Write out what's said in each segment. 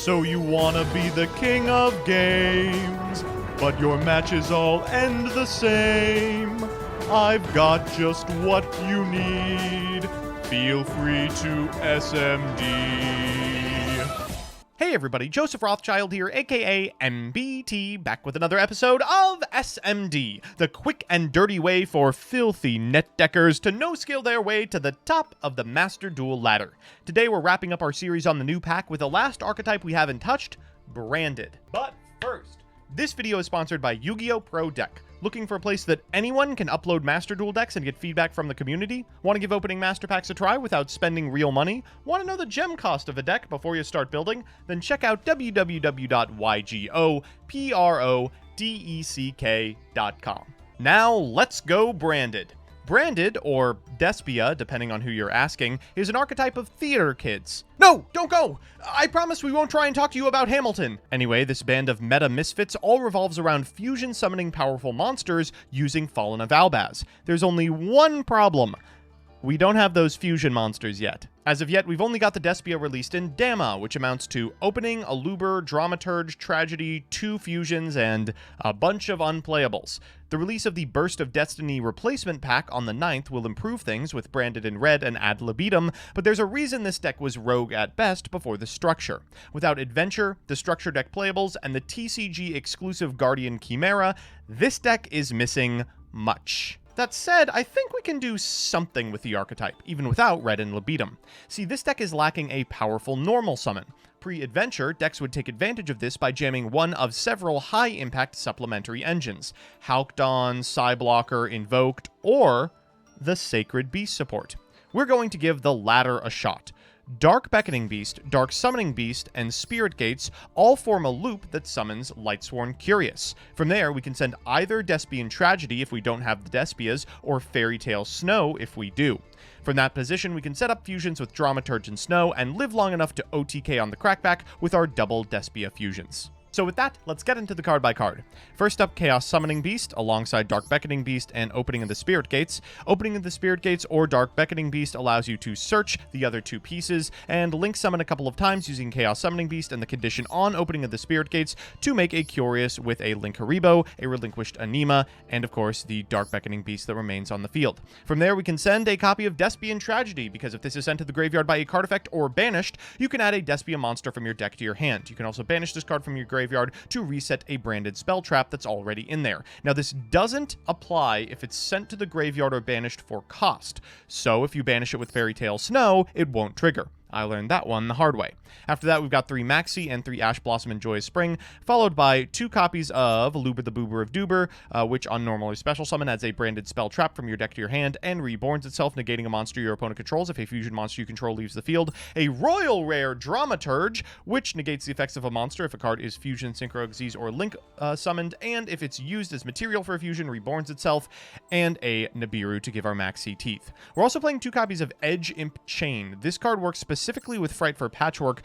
So you wanna be the king of games, but your matches all end the same. I've got just what you need. Feel free to SMD. Hey everybody, Joseph Rothschild here, aka MBT, back with another episode of SMD, the quick and dirty way for filthy netdeckers to no-skill their way to the top of the Master Duel ladder. Today we're wrapping up our series on the new pack with the last archetype we haven't touched, Branded. But first, this video is sponsored by Yu-Gi-Oh! Pro Deck. Looking for a place that anyone can upload Master Duel decks and get feedback from the community? Want to give opening Master Packs a try without spending real money? Want to know the gem cost of a deck before you start building? Then check out www.ygoprodeck.com. Now let's go Branded. Branded, or DESPIA, depending on who you're asking, is an archetype of theater kids. No, don't go! I promise we won't try and talk to you about Hamilton. Anyway, this band of meta misfits all revolves around fusion summoning powerful monsters using Fallen of Albaz. There's only one problem. We don't have those fusion monsters yet. As of yet, we've only got the DESPIA released in Dama, which amounts to Opening, Aluber, Dramaturge, Tragedy, 2 fusions, and a bunch of unplayables. The release of the Burst of Destiny replacement pack on the 9th will improve things with Branded in red and ad libitum, but there's a reason this deck was rogue at best before the structure. Without Adventure, the structure deck playables, and the TCG exclusive Guardian Chimera, this deck is missing much. That said, I think we can do something with the archetype, even without red and libitum. See, this deck is lacking a powerful normal summon. Pre-adventure, decks would take advantage of this by jamming one of several high-impact supplementary engines: Halcdon, Psyblocker, Invoked, or the Sacred Beast support. We're going to give the latter a shot. Dark Beckoning Beast, Dark Summoning Beast, and Spirit Gates all form a loop that summons Lightsworn Curious. From there, we can send either Despian Tragedy if we don't have the Despias, or Fairy Tale Snow if we do. From that position, we can set up fusions with Dramaturge and Snow, and live long enough to OTK on the crackback with our double Despia fusions. So with that, let's get into the card by card. First up, Chaos Summoning Beast, alongside Dark Beckoning Beast and Opening of the Spirit Gates. Opening of the Spirit Gates or Dark Beckoning Beast allows you to search the other 2 pieces, and link summon a couple of times using Chaos Summoning Beast and the condition on Opening of the Spirit Gates to make a Curious with a Linkaribo, a Relinquished Anima, and of course the Dark Beckoning Beast that remains on the field. From there, we can send a copy of Despian Tragedy, because if this is sent to the graveyard by a card effect or banished, you can add a Despia monster from your deck to your hand. You can also banish this card from your graveyard to reset a branded spell trap that's already in there. Now, this doesn't apply if it's sent to the graveyard or banished for cost. So if you banish it with Fairy Tale Snow, it won't trigger. I learned that one the hard way. After that, we've got 3 Maxi and 3 Ash Blossom and Joyous Spring, followed by 2 copies of Luber the Boober of Duber, which on normal or special summon adds a branded spell trap from your deck to your hand and reborns itself, negating a monster your opponent controls if a fusion monster you control leaves the field. A Royal Rare Dramaturge, which negates the effects of a monster if a card is fusion, synchro, Xyz, or link summoned, and if it's used as material for a fusion, reborns itself, and a Nibiru to give our Maxi teeth. We're also playing 2 copies of Edge Imp Chain. This card works specifically with Fright for Patchwork.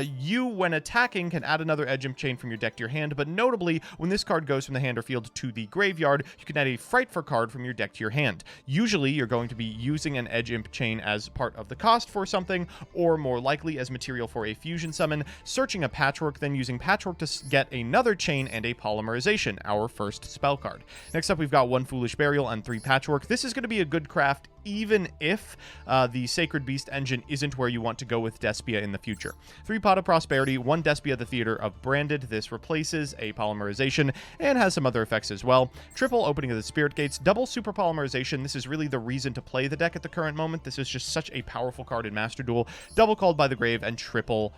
You, when attacking, can add another Edge Imp Chain from your deck to your hand, but notably, when this card goes from the hand or field to the graveyard, you can add a Fright for card from your deck to your hand. Usually, you're going to be using an Edge Imp Chain as part of the cost for something, or more likely as material for a fusion summon, searching a Patchwork, then using Patchwork to get another chain and a Polymerization, our first spell card. Next up, we've got 1 Foolish Burial and 3 Patchwork. This is going to be a good craft even if the Sacred Beast engine isn't where you want to go with Despia in the future. 3 Pot of Prosperity, 1 Despia the Theater of Branded. This replaces a Polymerization and has some other effects as well. Triple Opening of the Spirit Gates, double Super Polymerization. This is really the reason to play the deck at the current moment. This is just such a powerful card in Master Duel. Double Called by the Grave, and triple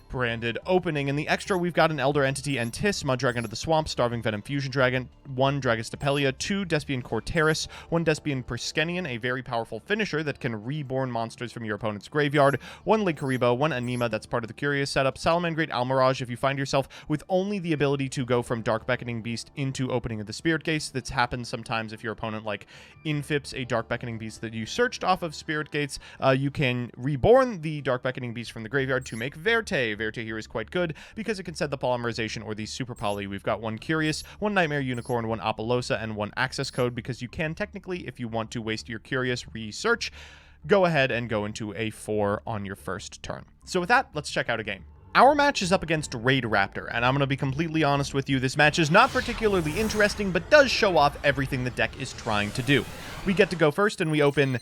Branded Opening. In the extra, we've got an Elder Entity and Tis, Muddragon of the Swamp, Starving Venom Fusion Dragon, 1 Dragostapelia, 2 Despian Corteris, 1 Despian Perskenian, a very powerful finisher that can reborn monsters from your opponent's graveyard, 1 Linkaribo, 1 Anima that's part of the Curious setup, Salamangreat Almirage if you find yourself with only the ability to go from Dark Beckoning Beast into Opening of the Spirit Gates. That's happened sometimes if your opponent like infips a Dark Beckoning Beast that you searched off of Spirit Gates. You can reborn the Dark Beckoning Beast from the graveyard to make Verte. Verte here is quite good because it can set the Polymerization or the Super Poly. We've got 1 Curious, 1 Nightmare Unicorn, 1 Apollosa, and 1 Access Code, because you can technically, if you want to waste your Curious research, go ahead and go into a 4 on your first turn. So with that, let's check out a game. Our match is up against Raid Raptor, and I'm going to be completely honest with you, this match is not particularly interesting, but does show off everything the deck is trying to do. We get to go first, and we open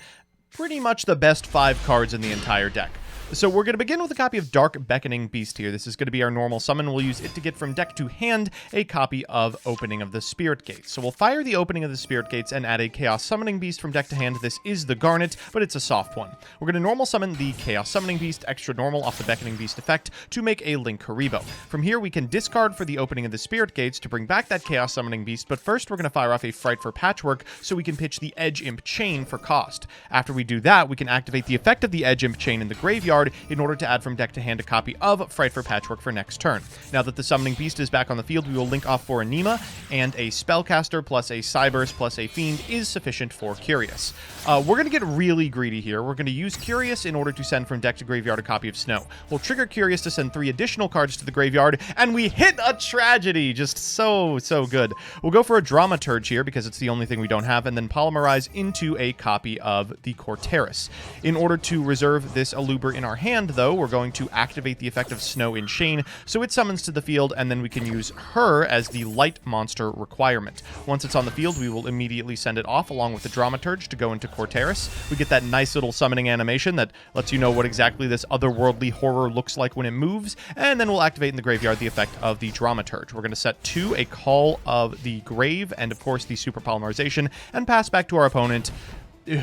pretty much the best 5 cards in the entire deck. So we're going to begin with a copy of Dark Beckoning Beast here. This is going to be our normal summon. We'll use it to get from deck to hand a copy of Opening of the Spirit Gates. So we'll fire the Opening of the Spirit Gates and add a Chaos Summoning Beast from deck to hand. This is the Garnet, but it's a soft one. We're going to normal summon the Chaos Summoning Beast extra normal off the Beckoning Beast effect to make a Link Haribo. From here, we can discard for the Opening of the Spirit Gates to bring back that Chaos Summoning Beast, but first we're going to fire off a Fright for Patchwork so we can pitch the Edge Imp Chain for cost. After we do that, we can activate the effect of the Edge Imp Chain in the graveyard in order to add from deck to hand a copy of Fright for Patchwork for next turn. Now that the Summoning Beast is back on the field, we will link off for Anima, and a Spellcaster plus a Cyburst plus a Fiend is sufficient for Curious. We're going to get really greedy here. We're going to use Curious in order to send from deck to graveyard a copy of Snow. We'll trigger Curious to send 3 additional cards to the graveyard, and we hit a Tragedy! Just so good. We'll go for a Dramaturge here because it's the only thing we don't have, and then polymerize into a copy of the Corteris. In order to reserve this Aluber in our hand, though, we're going to activate the effect of Snow in Shane, so it summons to the field, and then we can use her as the light monster requirement. Once it's on the field, we will immediately send it off along with the Dramaturge to go into Corteris. We get that nice little summoning animation that lets you know what exactly this otherworldly horror looks like when it moves, and then we'll activate in the graveyard the effect of the Dramaturge. We're going to set 2 a Call of the Grave, and of course the Super Polymerization, and pass back to our opponent,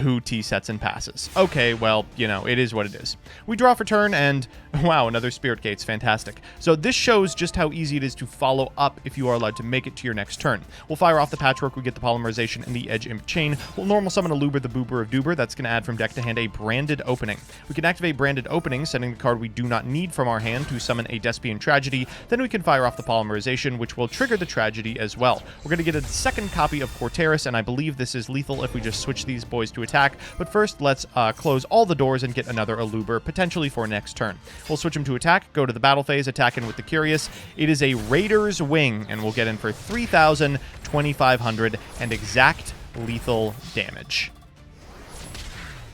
who T-sets and passes. Okay, well, you know, it is what it is. We draw for turn, and wow, another Spirit Gates, fantastic. So this shows just how easy it is to follow up if you are allowed to make it to your next turn. We'll fire off the Patchwork, we get the Polymerization and the Edge Imp Chain. We'll normal summon a Luber the Boober of Duber. That's going to add from deck to hand a Branded Opening. We can activate Branded Opening, sending the card we do not need from our hand to summon a Despian Tragedy. Then we can fire off the Polymerization, which will trigger the Tragedy as well. We're going to get a second copy of Corteris, and I believe this is lethal if we just switch these boys to attack, but first let's close all the doors and get another Aluber, potentially for next turn. We'll switch him to attack, go to the battle phase, attack in with the Curious. It is a Raider's Wing, and we'll get in for 3,000, 2,500, and exact lethal damage.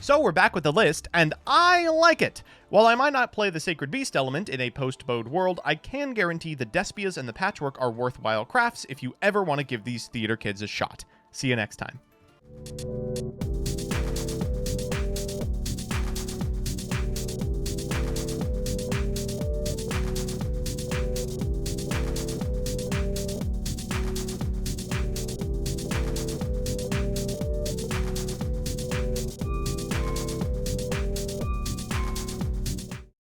So we're back with the list, and I like it! While I might not play the Sacred Beast element in a post-bode world, I can guarantee the Despias and the Patchwork are worthwhile crafts if you ever want to give these theater kids a shot. See you next time.